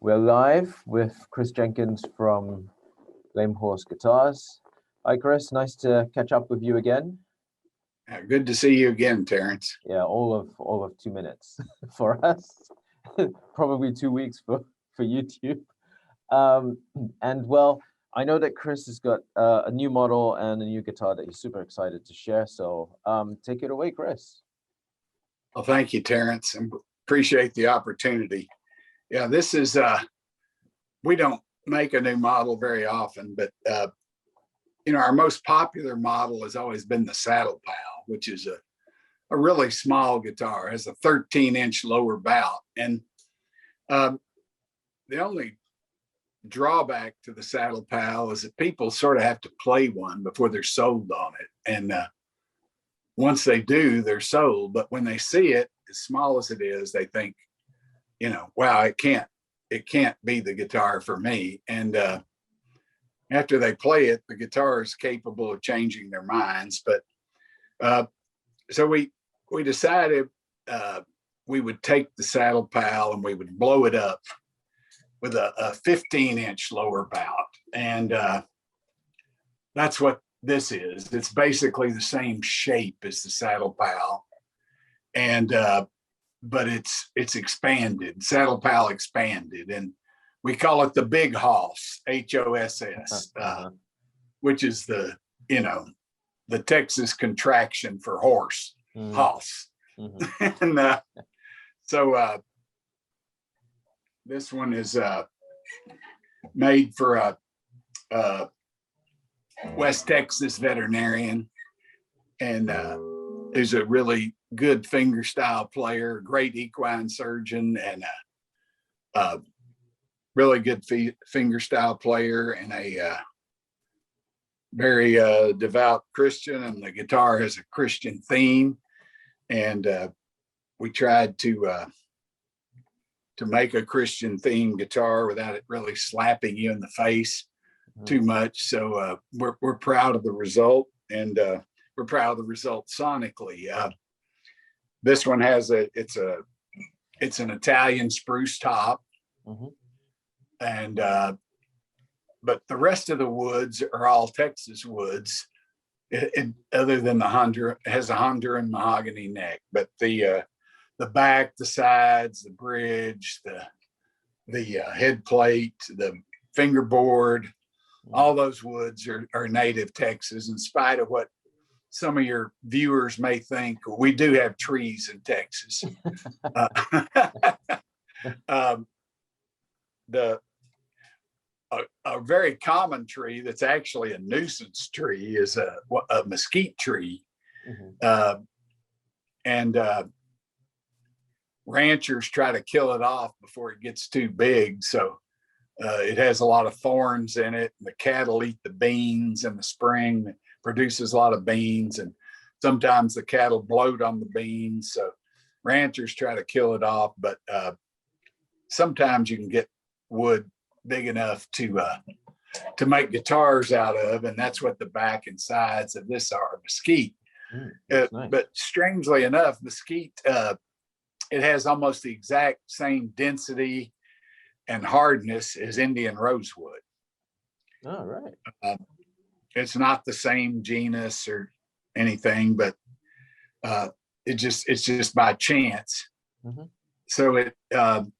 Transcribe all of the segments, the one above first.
We're live with Chris Jenkins from Lame Horse Guitars. Hi, Chris. Nice to catch up with you again. Good to see you again, Terrence. Yeah, all of 2 minutes for us. Probably 2 weeks for YouTube. And well, I know that Chris has got a new model and a new guitar that he's super excited to share. So take it away, Chris. Well, thank you, Terrence, and appreciate the opportunity. Yeah, this is, we don't make a new model very often, but, you know, our most popular model has always been the Saddle Pal, which is a really small guitar. It has a 13-inch lower bout. And the only drawback to the Saddle Pal is that people sort of have to play one before they're sold on it. And once they do, they're sold. But when they see it, as small as it is, they think, you know, wow, it can't be the guitar for me. And after they play it, the guitar is capable of changing their minds. But so we decided we would take the Saddle Pal and we would blow it up with a 15-inch lower bout. And that's what this is. It's basically the same shape as the Saddle Pal. And but it's expanded, Saddle Pal expanded, and we call it the Big Hoss, H-O-S-S, which is the, you know, the Texas contraction for horse, Hoss. And so this one is made for a West Texas veterinarian, and who's a really good fingerstyle player, great equine surgeon, and a really good fingerstyle player, and a very devout Christian. And the guitar has a Christian theme, and we tried to make a Christian themed guitar without it really slapping you in the face too much. So we're proud of the result, and we're proud of the result sonically. This one has it's an Italian spruce top, and but the rest of the woods are all Texas woods. Other than it has a Honduran mahogany neck, but the back, the sides, the bridge, the head plate, the fingerboard, all those woods are native Texas, in spite of what some of your viewers may think. We do have trees in Texas. A very common tree that's actually a nuisance tree is a mesquite tree. And ranchers try to kill it off before it gets too big. So it has a lot of thorns in it, and the cattle eat the beans in the spring. It produces a lot of beans, and sometimes the cattle bloat on the beans. So ranchers try to kill it off, but sometimes you can get wood big enough to make guitars out of, and that's what the back and sides of this are, mesquite. Nice. But strangely enough, mesquite, it has almost the exact same density and hardness as Indian rosewood. Oh, right. It's not the same genus or anything, but it's just by chance. So the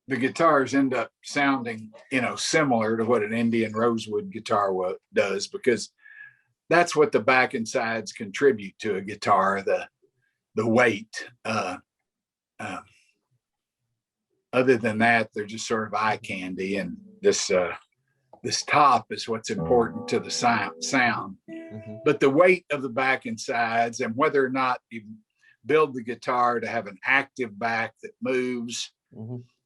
guitars end up sounding, you know, similar to what an Indian rosewood guitar does, because that's what the back and sides contribute to a guitar, the weight. Other than that, they're just sort of eye candy, and this top is what's important to the sound. But the weight of the back and sides, and whether or not you build the guitar to have an active back that moves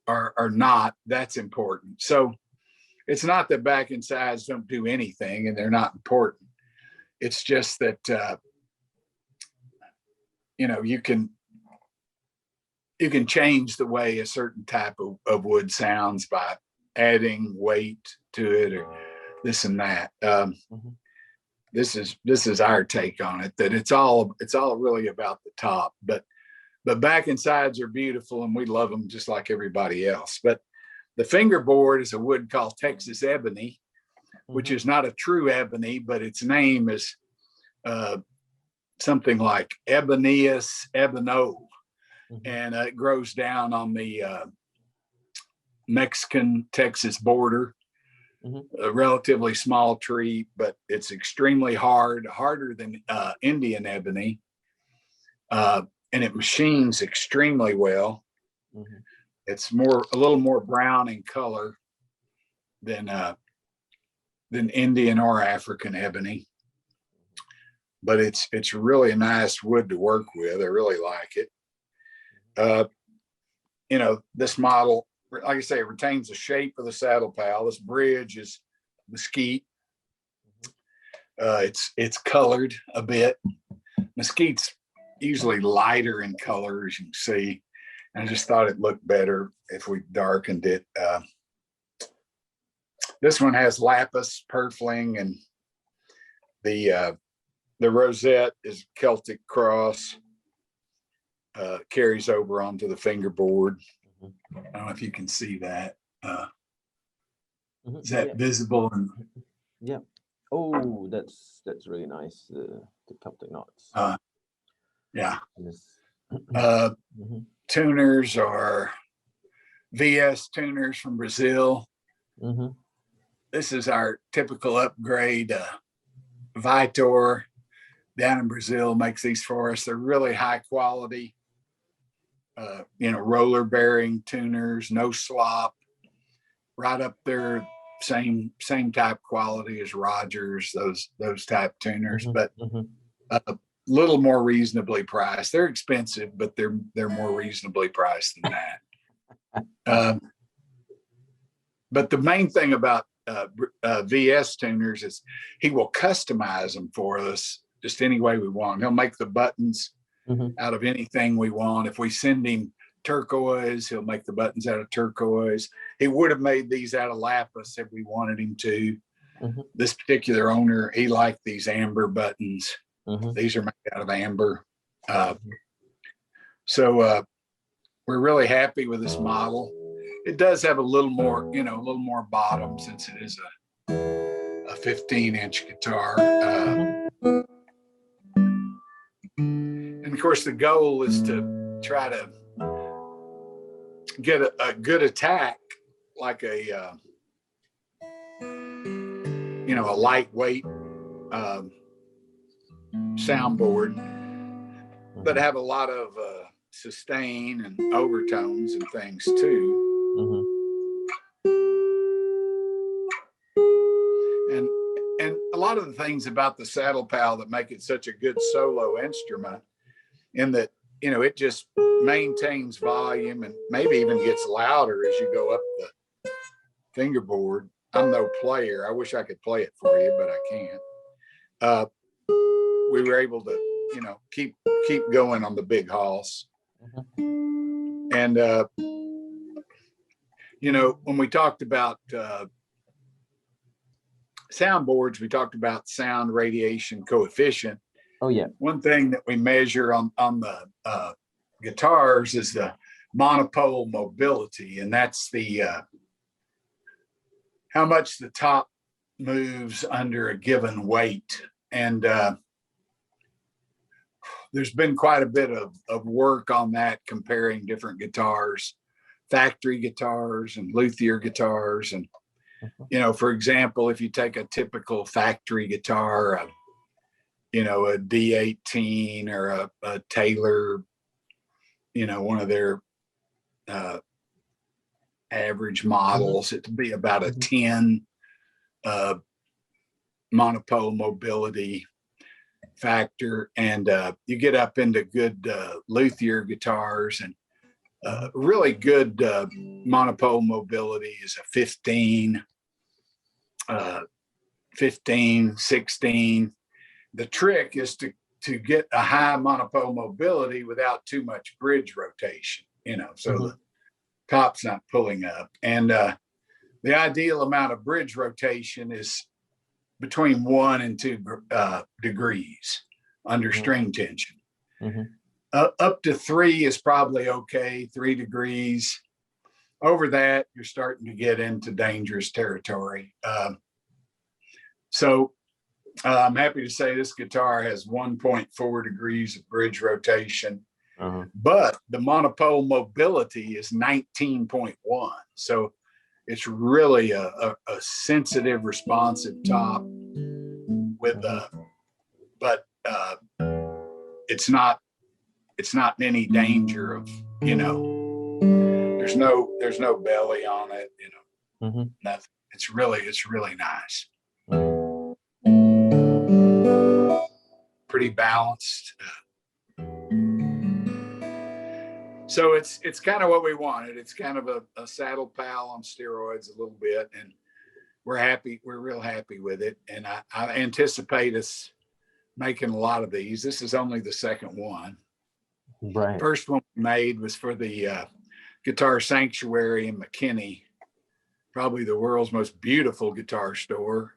or not, that's important. So it's not that back and sides don't do anything and they're not important. It's just that you know, you can change the way a certain type of wood sounds by adding weight to it, or this and that. This is our take on it, that it's all really about the top, but back and sides are beautiful, and we love them just like everybody else. But The fingerboard is a wood called Texas ebony, which is not a true ebony, but its name is something like Ebeneus ebono, and it grows down on the Mexican-Texas border. A relatively small tree, but it's extremely hard, harder than Indian ebony, and it machines extremely well. It's a little more brown in color than Indian or African ebony, but it's really a nice wood to work with. I really like it. You know, this model, like I say, it retains the shape of the saddle pal. This bridge is mesquite. It's colored a bit. Mesquite's usually lighter in color, as you can see. And I just thought it looked better if we darkened it. This one has lapis, purfling, and the rosette is Celtic cross. Carries over onto the fingerboard. I don't know if you can see that. Is that visible? Yeah. Oh, that's really nice. The Celtic knots. Yeah. Tuners are VS tuners from Brazil. This is our typical upgrade. Vitor down in Brazil makes these for us. They're really high quality. You know, roller bearing tuners, no slop, right up there, same type quality as Rogers, those type tuners, but a little more reasonably priced. They're expensive, but they're more reasonably priced than that. But the main thing about VS tuners is he will customize them for us just any way we want. He'll make the buttons out of anything we want. If we send him turquoise, he'll make the buttons out of turquoise. He would have made these out of lapis if we wanted him to. This particular owner, he liked these amber buttons. These are made out of amber. So we're really happy with this model. It does have a little more, you know, a little more bottom since it is a 15-inch guitar. And of course, the goal is to try to get a good attack, like a you know, a lightweight soundboard, but have a lot of sustain and overtones and things too. And a lot of the things about the saddle pal that make it such a good solo instrument, in that, you know, it just maintains volume and maybe even gets louder as you go up the fingerboard. I'm no player. I wish I could play it for you, but I can't. We were able to, you know, keep going on the big hoss. And you know, when we talked about soundboards, we talked about sound radiation coefficient. Oh yeah. One thing that we measure on the guitars is the monopole mobility, and that's the how much the top moves under a given weight. And there's been quite a bit of work on that, comparing different guitars, factory guitars and luthier guitars. And you know, for example, if you take a typical factory guitar, you know, a D18 or a Taylor, you know, one of their average models, it'd be about a 10 monopole mobility factor. And you get up into good luthier guitars, and really good monopole mobility is a 15, 16. The trick is to get a high monopole mobility without too much bridge rotation, you know, so the top's not pulling up. And the ideal amount of bridge rotation is between 1 and 2 degrees under string tension. Up to 3 is probably okay, 3 degrees. over that, you're starting to get into dangerous territory. So I'm happy to say this guitar has 1.4 degrees of bridge rotation, but the monopole mobility is 19.1. So it's really a sensitive, responsive top with but it's not in any danger of, you know, there's no belly on it, you know, nothing. It's really nice. Pretty balanced. So it's kind of what we wanted. It's kind of a saddle pal on steroids a little bit, and we're real happy with it. And I anticipate us making a lot of these. This is only the second one. Right. First one we made was for the Guitar Sanctuary in McKinney, probably the world's most beautiful guitar store.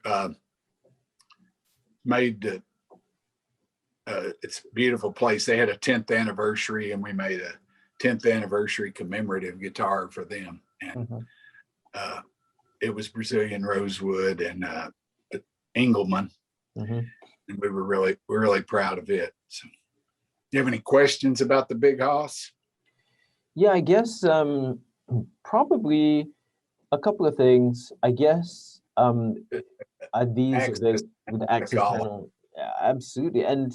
It's a beautiful place. They had a 10th anniversary, and we made a 10th anniversary commemorative guitar for them. And it was Brazilian rosewood and Engelmann. And we were really proud of it. So, do you have any questions about the Big Hoss? Yeah, I guess probably a couple of things. I guess are these with the access panel? Absolutely. And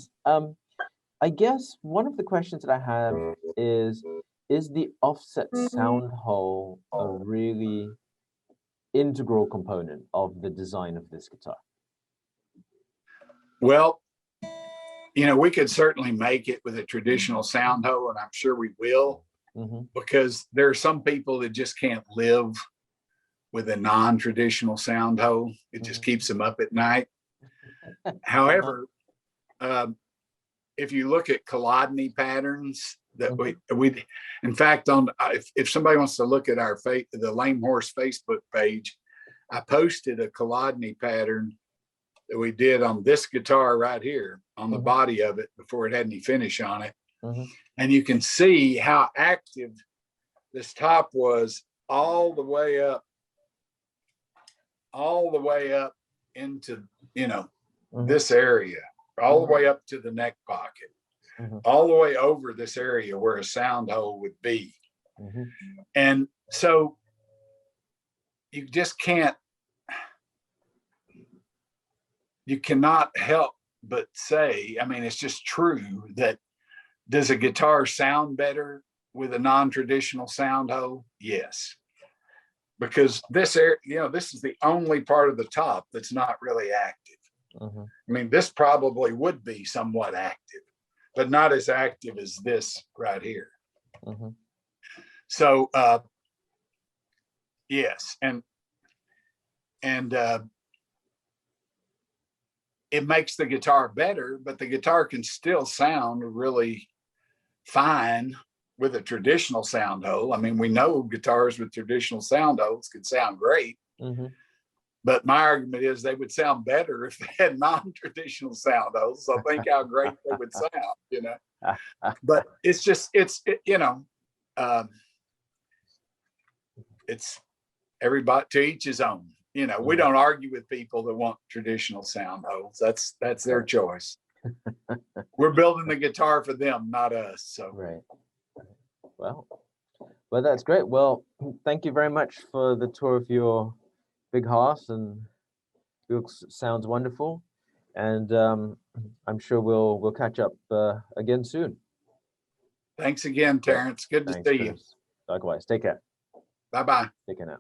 I guess one of the questions that I have is the offset sound hole a really integral component of the design of this guitar? Well, you know, we could certainly make it with a traditional sound hole, and I'm sure we will, because there are some people that just can't live with a non-traditional sound hole. It just keeps them up at night. However, if you look at collodny patterns that we in fact, on if somebody wants to look at the Lame Horse Facebook page, I posted a collodny pattern that we did on this guitar right here on the body of it before it had any finish on it. And you can see how active this top was all the way up into, you know, this area, all the way up to the neck pocket, all the way over this area where a sound hole would be. And so you just you cannot help but say, I mean, it's just true that does a guitar sound better with a non-traditional sound hole? Yes. Because this area, you know, this is the only part of the top that's not really active. I mean, this probably would be somewhat active, but not as active as this right here. So, yes, and it makes the guitar better, but the guitar can still sound really fine with a traditional sound hole. I mean, we know guitars with traditional sound holes can sound great. But my argument is they would sound better if they had non-traditional sound holes. So think how great they would sound, you know. But it's just, you know, it's everybody to each his own. You know, we don't argue with people that want traditional sound holes. That's their choice. We're building the guitar for them, not us. So right. Well, that's great. Well, thank you very much for the tour of your Big Hoss, and it sounds wonderful. And I'm sure we'll catch up again soon. Thanks again, Terrence. Good to see you. Likewise. Take care. Bye-bye. Take care now.